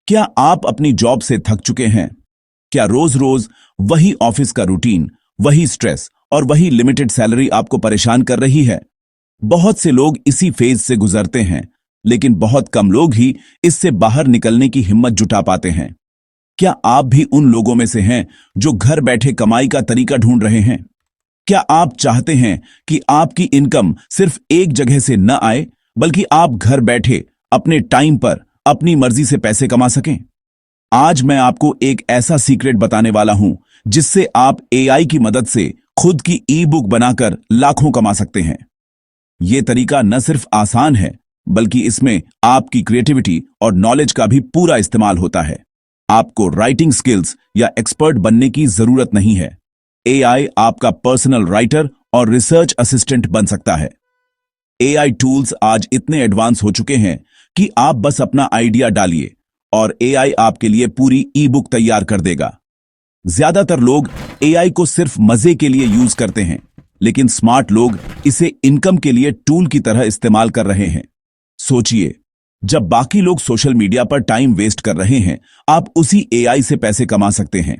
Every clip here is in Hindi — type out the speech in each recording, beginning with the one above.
क्या आप अपनी जॉब से थक चुके हैं? क्या रोज रोज वही ऑफिस का रूटीन, वही स्ट्रेस और वही लिमिटेड सैलरी आपको परेशान कर रही है? बहुत से लोग इसी फेज से गुजरते हैं, लेकिन बहुत कम लोग ही इससे बाहर निकलने की हिम्मत जुटा पाते हैं। क्या आप भी उन लोगों में से हैं जो घर बैठे कमाई का तरीका ढूंढ रहे हैं? क्या आप चाहते हैं कि आपकी इनकम सिर्फ एक जगह से न आए, बल्कि आप घर बैठे अपने टाइम पर अपनी मर्जी से पैसे कमा सकें? आज मैं आपको एक ऐसा सीक्रेट बताने वाला हूं जिससे आप एआई की मदद से खुद की ई बुक बनाकर लाखों कमा सकते हैं। यह तरीका न सिर्फ आसान है, बल्कि इसमें आपकी क्रिएटिविटी और नॉलेज का भी पूरा इस्तेमाल होता है। आपको राइटिंग स्किल्स या एक्सपर्ट बनने की जरूरत नहीं है। एआई आपका पर्सनल राइटर और रिसर्च असिस्टेंट बन सकता है। एआई टूल्स आज इतने एडवांस हो चुके हैं कि आप बस अपना आइडिया डालिए और एआई आपके लिए पूरी ई बुक तैयार कर देगा। ज्यादातर लोग एआई को सिर्फ मजे के लिए यूज करते हैं, लेकिन स्मार्ट लोग इसे इनकम के लिए टूल की तरह इस्तेमाल कर रहे हैं। सोचिए, जब बाकी लोग सोशल मीडिया पर टाइम वेस्ट कर रहे हैं, आप उसी एआई से पैसे कमा सकते हैं।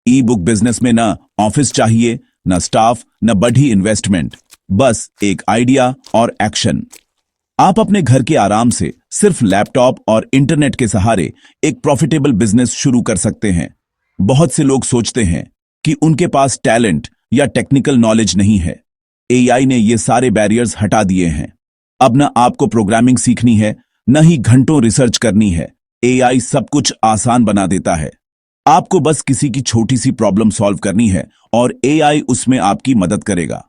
ई बुक बिजनेस में न ऑफिस चाहिए, न स्टाफ, न बड़ी इन्वेस्टमेंट, बस एक आइडिया और एक्शन। आप अपने घर के आराम से सिर्फ लैपटॉप और इंटरनेट के सहारे एक प्रॉफिटेबल बिजनेस शुरू कर सकते हैं। बहुत से लोग सोचते हैं कि उनके पास टैलेंट या टेक्निकल नॉलेज नहीं है। एआई ने ये सारे बैरियर्स हटा दिए हैं। अब न आपको प्रोग्रामिंग सीखनी है, न ही घंटों रिसर्च करनी है। एआई सब कुछ आसान बना देता है। आपको बस किसी की छोटी सी प्रॉब्लम सॉल्व करनी है और एआई उसमें आपकी मदद करेगा।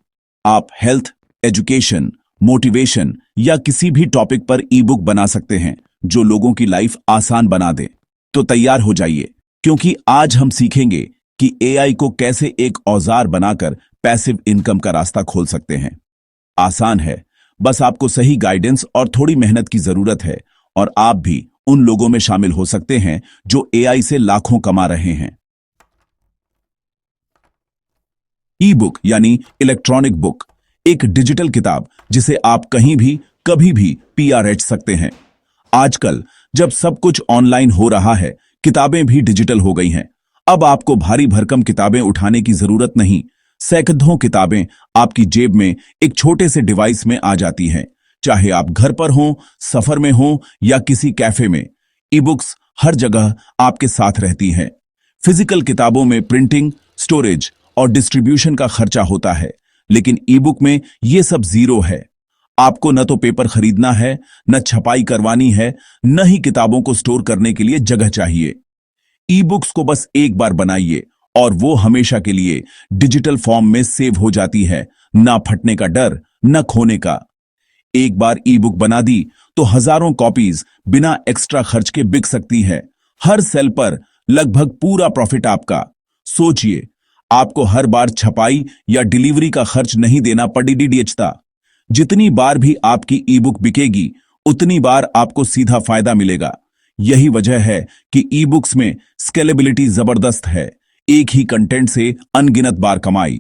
आप हेल्थ, एजुकेशन, मोटिवेशन या किसी भी टॉपिक पर ई बुक बना सकते हैं जो लोगों की लाइफ आसान बना दे। तो तैयार हो जाइए, क्योंकि आज हम सीखेंगे कि एआई को कैसे एक औजार बनाकर पैसिव इनकम का रास्ता खोल सकते हैं। आसान है, बस आपको सही गाइडेंस और थोड़ी मेहनत की जरूरत है, और आप भी उन लोगों में शामिल हो सकते हैं जो एआई से लाखों कमा रहे हैं। ई बुक यानी इलेक्ट्रॉनिक बुक, एक डिजिटल किताब जिसे आप कहीं भी कभी भी पीआरएच सकते हैं। आजकल जब सब कुछ ऑनलाइन हो रहा है, किताबें भी डिजिटल हो गई हैं। अब आपको भारी भरकम किताबें उठाने की जरूरत नहीं। सैकड़ों किताबें आपकी जेब में एक छोटे से डिवाइस में आ जाती हैं। चाहे आप घर पर हों, सफर में हों या किसी कैफे में, ई बुक्स हर जगह आपके साथ रहती हैं। फिजिकल किताबों में प्रिंटिंग, स्टोरेज और डिस्ट्रीब्यूशन का खर्चा होता है, लेकिन ई बुक में यह सब जीरो है। आपको न तो पेपर खरीदना है, न छपाई करवानी है, न ही किताबों को स्टोर करने के लिए जगह चाहिए। ई बुक्स को बस एक बार बनाइए और वो हमेशा के लिए डिजिटल फॉर्म में सेव हो जाती है। ना फटने का डर, न खोने का। एक बार ई बुक बना दी तो हजारों कॉपीज बिना एक्स्ट्रा खर्च के बिक सकती है। हर सेल पर लगभग पूरा प्रॉफिट आपका। सोचिए, आपको हर बार छपाई या डिलीवरी का खर्च नहीं देना पड़ेगा। जितनी बार भी आपकी ई बुक बिकेगी, उतनी बार आपको सीधा फायदा मिलेगा। यही वजह है कि ई बुक्स में स्केलेबिलिटी जबरदस्त है। एक ही कंटेंट से अनगिनत बार कमाई।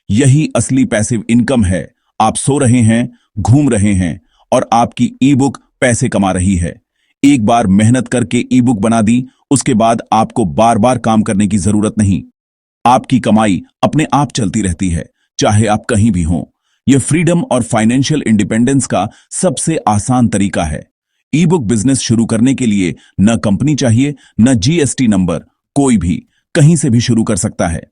यही असली पैसिव इनकम है। आप सो रहे हैं, घूम रहे हैं, और आपकी ई बुक पैसे कमा रही है। एक बार मेहनत करके ई बुक बना दी, उसके बाद आपको बार बार काम करने की जरूरत नहीं। आपकी कमाई अपने आप चलती रहती है, चाहे आप कहीं भी हों। यह फ्रीडम और फाइनेंशियल इंडिपेंडेंस का सबसे आसान तरीका है। ई बुक बिजनेस शुरू करने के लिए न कंपनी चाहिए, न जीएसटी नंबर। कोई भी कहीं से भी शुरू कर सकता है।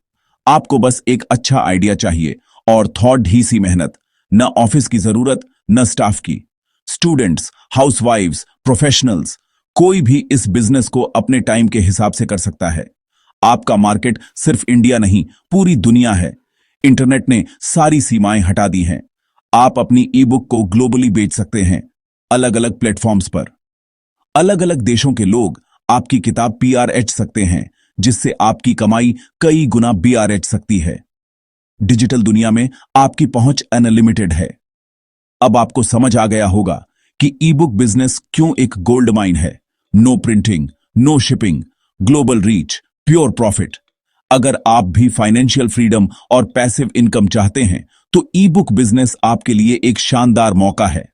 आपको बस एक अच्छा आइडिया चाहिए और थोड़ी ढी सी मेहनत। न ऑफिस की जरूरत, न स्टाफ की। स्टूडेंट्स, हाउसवाइफ्स, प्रोफेशनल्स, कोई भी इस बिजनेस को अपने टाइम के हिसाब से कर सकता है। आपका मार्केट सिर्फ इंडिया नहीं, पूरी दुनिया है। इंटरनेट ने सारी सीमाएं हटा दी हैं। आप अपनी ई बुक को ग्लोबली बेच सकते हैं, अलग अलग प्लेटफॉर्म्स पर। अलग अलग देशों के लोग आपकी किताब पीआरएच सकते हैं, जिससे आपकी कमाई कई गुना बीआरएच सकती है। डिजिटल दुनिया में आपकी पहुंच अनलिमिटेड है। अब आपको समझ आ गया होगा कि ई बुक बिजनेस क्यों एक गोल्ड माइन है। No printing, no shipping, global reach, pure profit. अगर आप भी फाइनेंशियल फ्रीडम और पैसिव इनकम चाहते हैं, तो ई बुक बिजनेस आपके लिए एक शानदार मौका है।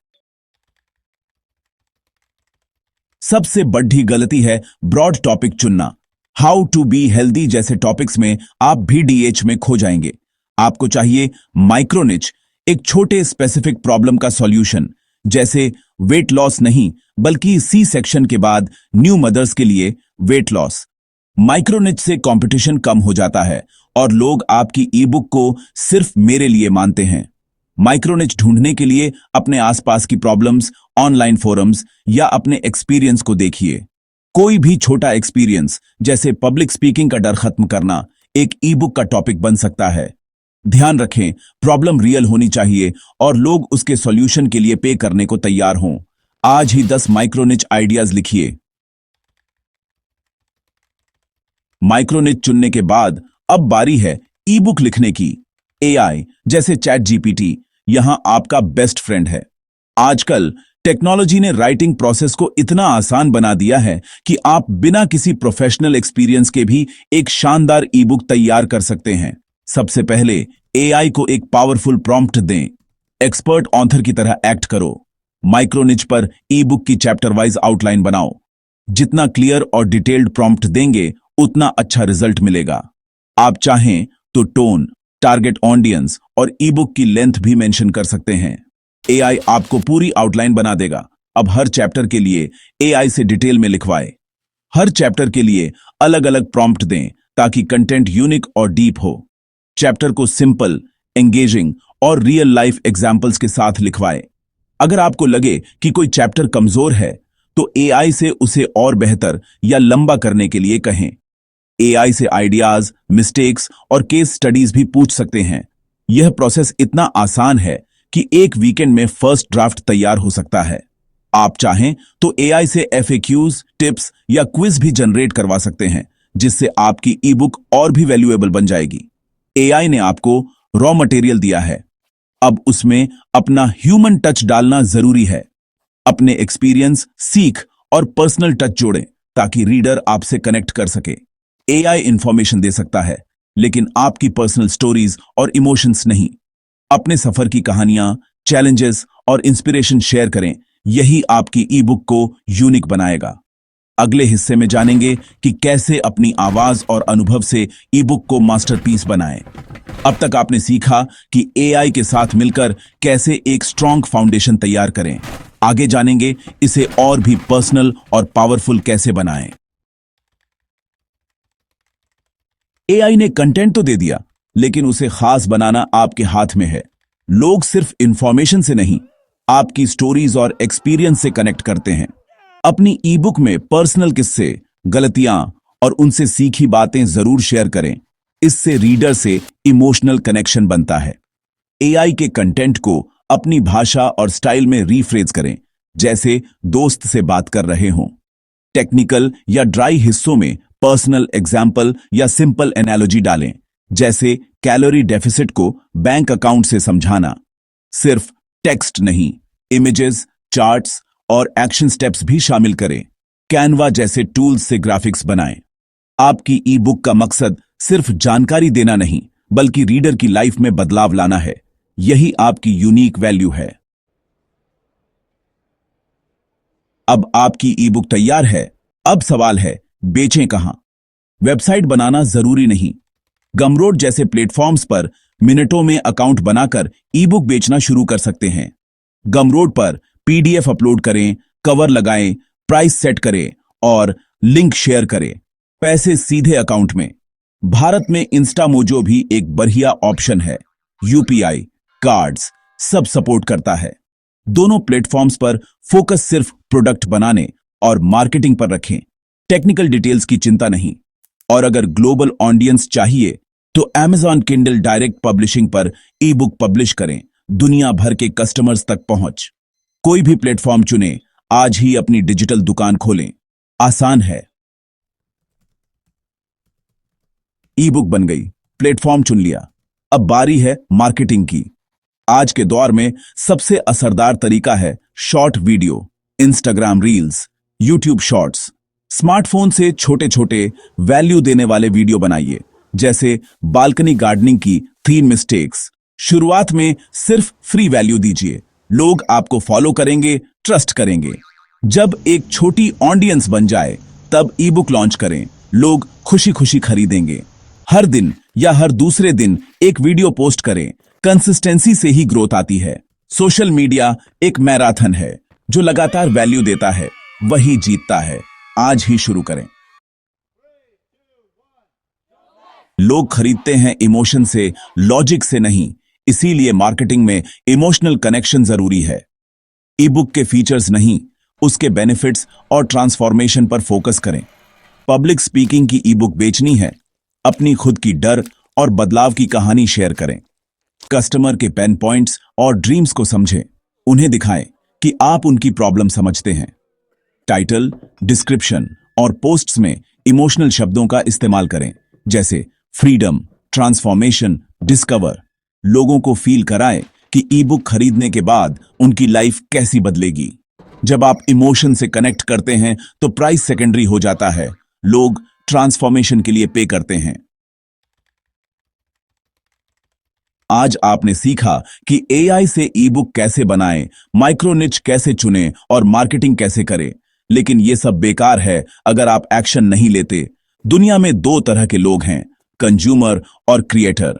सबसे बड़ी गलती है ब्रॉड टॉपिक चुनना। हाउ टू बी हेल्दी जैसे टॉपिक्स में आप भी डीएच में खो जाएंगे। आपको चाहिए माइक्रो निच, एक छोटे स्पेसिफिक प्रॉब्लम का सॉल्यूशन, जैसे वेट लॉस नहीं बल्कि सी सेक्शन के बाद न्यू मदर्स के लिए वेट लॉस। माइक्रो निच से कंपटीशन कम हो जाता है और लोग आपकी ई बुक को सिर्फ मेरे लिए मानते हैं। माइक्रो निच ढूंढने के लिए अपने आसपास की प्रॉब्लम्स, ऑनलाइन फोरम्स या अपने एक्सपीरियंस को देखिए। कोई भी छोटा एक्सपीरियंस जैसे पब्लिक स्पीकिंग का डर खत्म करना एक ई बुक का टॉपिक बन सकता है। ध्यान रखें, प्रॉब्लम रियल होनी चाहिए और लोग उसके सॉल्यूशन के लिए पे करने को तैयार हों। आज ही 10 माइक्रो निच आइडियाज लिखिए। माइक्रो निच चुनने के बाद अब बारी है ई बुक लिखने की। एआई जैसे चैट जीपीटी यहां आपका बेस्ट फ्रेंड है। आजकल टेक्नोलॉजी ने राइटिंग प्रोसेस को इतना आसान बना दिया है कि आप बिना किसी प्रोफेशनल एक्सपीरियंस के भी एक शानदार ई बुक तैयार कर सकते हैं। सबसे पहले एआई को एक पावरफुल प्रॉम्प्ट दें। एक्सपर्ट ऑथर की तरह एक्ट करो। माइक्रो निच पर ई बुक की चैप्टर वाइज आउटलाइन बनाओ। जितना क्लियर और डिटेल्ड प्रॉम्प्ट देंगे उतना अच्छा रिजल्ट मिलेगा। आप चाहें तो टोन, टारगेट ऑडियंस और ई बुक की लेंथ भी मेंशन कर सकते हैं। एआई आपको पूरी आउटलाइन बना देगा। अब हर चैप्टर के लिए एआई से डिटेल में लिखवाए। हर चैप्टर के लिए अलग अलग प्रॉम्प्ट दें ताकि कंटेंट यूनिक और डीप हो। चैप्टर को सिंपल, एंगेजिंग और रियल लाइफ एग्जाम्पल्स के साथ लिखवाएं। अगर आपको लगे कि कोई चैप्टर कमजोर है तो एआई से उसे और बेहतर या लंबा करने के लिए कहें। एआई से आइडियाज, मिस्टेक्स और केस स्टडीज भी पूछ सकते हैं। यह प्रोसेस इतना आसान है कि एक वीकेंड में फर्स्ट ड्राफ्ट तैयार हो सकता है। आप चाहें तो एआई से एफएक्यूज, टिप्स या क्विज भी जनरेट करवा सकते हैं, जिससे आपकी ई बुक और भी वैल्यूएबल बन जाएगी। एआई ने आपको रॉ मटेरियल दिया है, अब उसमें अपना ह्यूमन टच डालना जरूरी है। अपने एक्सपीरियंस, सीख और पर्सनल टच जोड़ें ताकि रीडर आपसे कनेक्ट कर सके। एआई इंफॉर्मेशन दे सकता है, लेकिन आपकी पर्सनल स्टोरीज और इमोशंस नहीं। अपने सफर की कहानियां, चैलेंजेस और इंस्पिरेशन शेयर करें। यही आपकी ई बुक को यूनिक बनाएगा। अगले हिस्से में जानेंगे कि कैसे अपनी आवाज और अनुभव से ई बुक को मास्टरपीस बनाएं। अब तक आपने सीखा कि एआई के साथ मिलकर कैसे एक स्ट्रॉन्ग फाउंडेशन तैयार करें। आगे जानेंगे इसे और भी पर्सनल और पावरफुल कैसे बनाएं। एआई ने कंटेंट तो दे दिया, लेकिन उसे खास बनाना आपके हाथ में है। लोग सिर्फ इंफॉर्मेशन से नहीं, आपकी स्टोरीज और एक्सपीरियंस से कनेक्ट करते हैं। अपनी ई बुक में पर्सनल किस्से, गलतियां और उनसे सीखी बातें जरूर शेयर करें। इससे रीडर से इमोशनल कनेक्शन बनता है। एआई के कंटेंट को अपनी भाषा और स्टाइल में रीफ्रेज करें, जैसे दोस्त से बात कर रहे हों। टेक्निकल या ड्राई हिस्सों में पर्सनल एग्जाम्पल या सिंपल एनालॉजी डालें, जैसे कैलोरी डेफिसिट को बैंक अकाउंट से समझाना। सिर्फ टेक्स्ट नहीं, इमेजेस, चार्ट्स और एक्शन स्टेप्स भी शामिल करें। कैनवा जैसे टूल्स से ग्राफिक्स बनाएं। आपकी ई बुक का मकसद सिर्फ जानकारी देना नहीं, बल्कि रीडर की लाइफ में बदलाव लाना है। यही आपकी यूनिक वैल्यू है। अब आपकी ई बुक तैयार है। अब सवाल है, बेचें कहां? वेबसाइट बनाना जरूरी नहीं। गमरोड जैसे प्लेटफॉर्म्स पर मिनटों में अकाउंट बनाकर ई बुक बेचना शुरू कर सकते हैं। गमरोड पर पीडीएफ अपलोड करें, कवर लगाएं, प्राइस सेट करें और लिंक शेयर करें। पैसे सीधे अकाउंट में। भारत में इंस्टामोजो भी एक बढ़िया ऑप्शन है। यूपीआई, कार्ड्स सब सपोर्ट करता है। दोनों प्लेटफॉर्म्स पर फोकस सिर्फ प्रोडक्ट बनाने और मार्केटिंग पर रखें। टेक्निकल डिटेल्स की चिंता नहीं। और अगर ग्लोबल ऑडियंस चाहिए तो Amazon किंडल डायरेक्ट पब्लिशिंग पर ई बुक पब्लिश करें। दुनिया भर के कस्टमर्स तक पहुंच। कोई भी प्लेटफॉर्म चुनें, आज ही अपनी डिजिटल दुकान खोलें। आसान है। ई बुक बन गई, प्लेटफॉर्म चुन लिया, अब बारी है मार्केटिंग की। आज के दौर में सबसे असरदार तरीका है short video, Instagram reels, YouTube shorts. Smartphone से छोटे छोटे वैल्यू देने वाले वीडियो बनाइए, जैसे बालकनी गार्डनिंग की 3 मिस्टेक्स। शुरुआत में सिर्फ फ्री वैल्यू दीजिए। लोग आपको फॉलो करेंगे, ट्रस्ट करेंगे। जब एक छोटी ऑडियंस बन जाए तब ई बुक लॉन्च करें, लोग खुशी खुशी खरीदेंगे। हर दिन या हर दूसरे दिन एक वीडियो पोस्ट करें, कंसिस्टेंसी से ही ग्रोथ आती है। सोशल मीडिया एक मैराथन है, जो लगातार वैल्यू देता है वही जीतता है। आज ही शुरू करें। लोग खरीदते हैं इमोशन से, लॉजिक से नहीं, इसीलिए मार्केटिंग में इमोशनल कनेक्शन जरूरी है। ई बुक के फीचर्स नहीं, उसके बेनिफिट्स और ट्रांसफॉर्मेशन पर फोकस करें। पब्लिक स्पीकिंग की ई बुक बेचनी है, अपनी खुद की डर और बदलाव की कहानी शेयर करें। कस्टमर के पेन पॉइंट्स और ड्रीम्स को समझें, उन्हें दिखाएं कि आप उनकी प्रॉब्लम समझते हैं। टाइटल, डिस्क्रिप्शन और पोस्ट्स में इमोशनल शब्दों का इस्तेमाल करें, जैसे फ्रीडम, ट्रांसफॉर्मेशन, डिस्कवर। लोगों को फील कराएं कि ई बुक खरीदने के बाद उनकी लाइफ कैसी बदलेगी। जब आप इमोशन से कनेक्ट करते हैं तो प्राइस सेकेंडरी हो जाता है, लोग ट्रांसफॉर्मेशन के लिए पे करते हैं। आज आपने सीखा कि एआई से ई बुक कैसे बनाएं, माइक्रो निच कैसे चुनें और मार्केटिंग कैसे करें। लेकिन यह सब बेकार है अगर आप एक्शन नहीं लेते। दुनिया में दो तरह के लोग हैं, कंज्यूमर और क्रिएटर।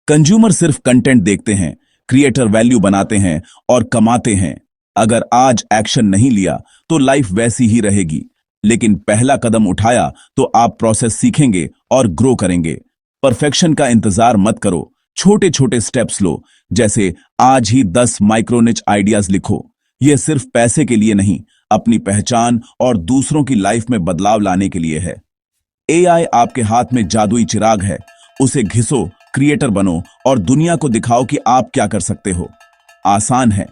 कंज्यूमर सिर्फ कंटेंट देखते हैं, क्रिएटर वैल्यू बनाते हैं और कमाते हैं। अगर आज एक्शन नहीं लिया तो लाइफ वैसी ही रहेगी, लेकिन पहला कदम उठाया तो आप प्रोसेस सीखेंगे और ग्रो करेंगे। परफेक्शन का इंतजार मत करो, छोटे छोटे स्टेप्स लो, जैसे आज ही 10 माइक्रोनिच आइडियाज लिखो। यह सिर्फ पैसे के लिए नहीं, अपनी पहचान और दूसरों की लाइफ में बदलाव लाने के लिए है। एआई आपके हाथ में जादुई चिराग है, उसे घिसो, क्रिएटर बनो और दुनिया को दिखाओ कि आप क्या कर सकते हो। आसान है,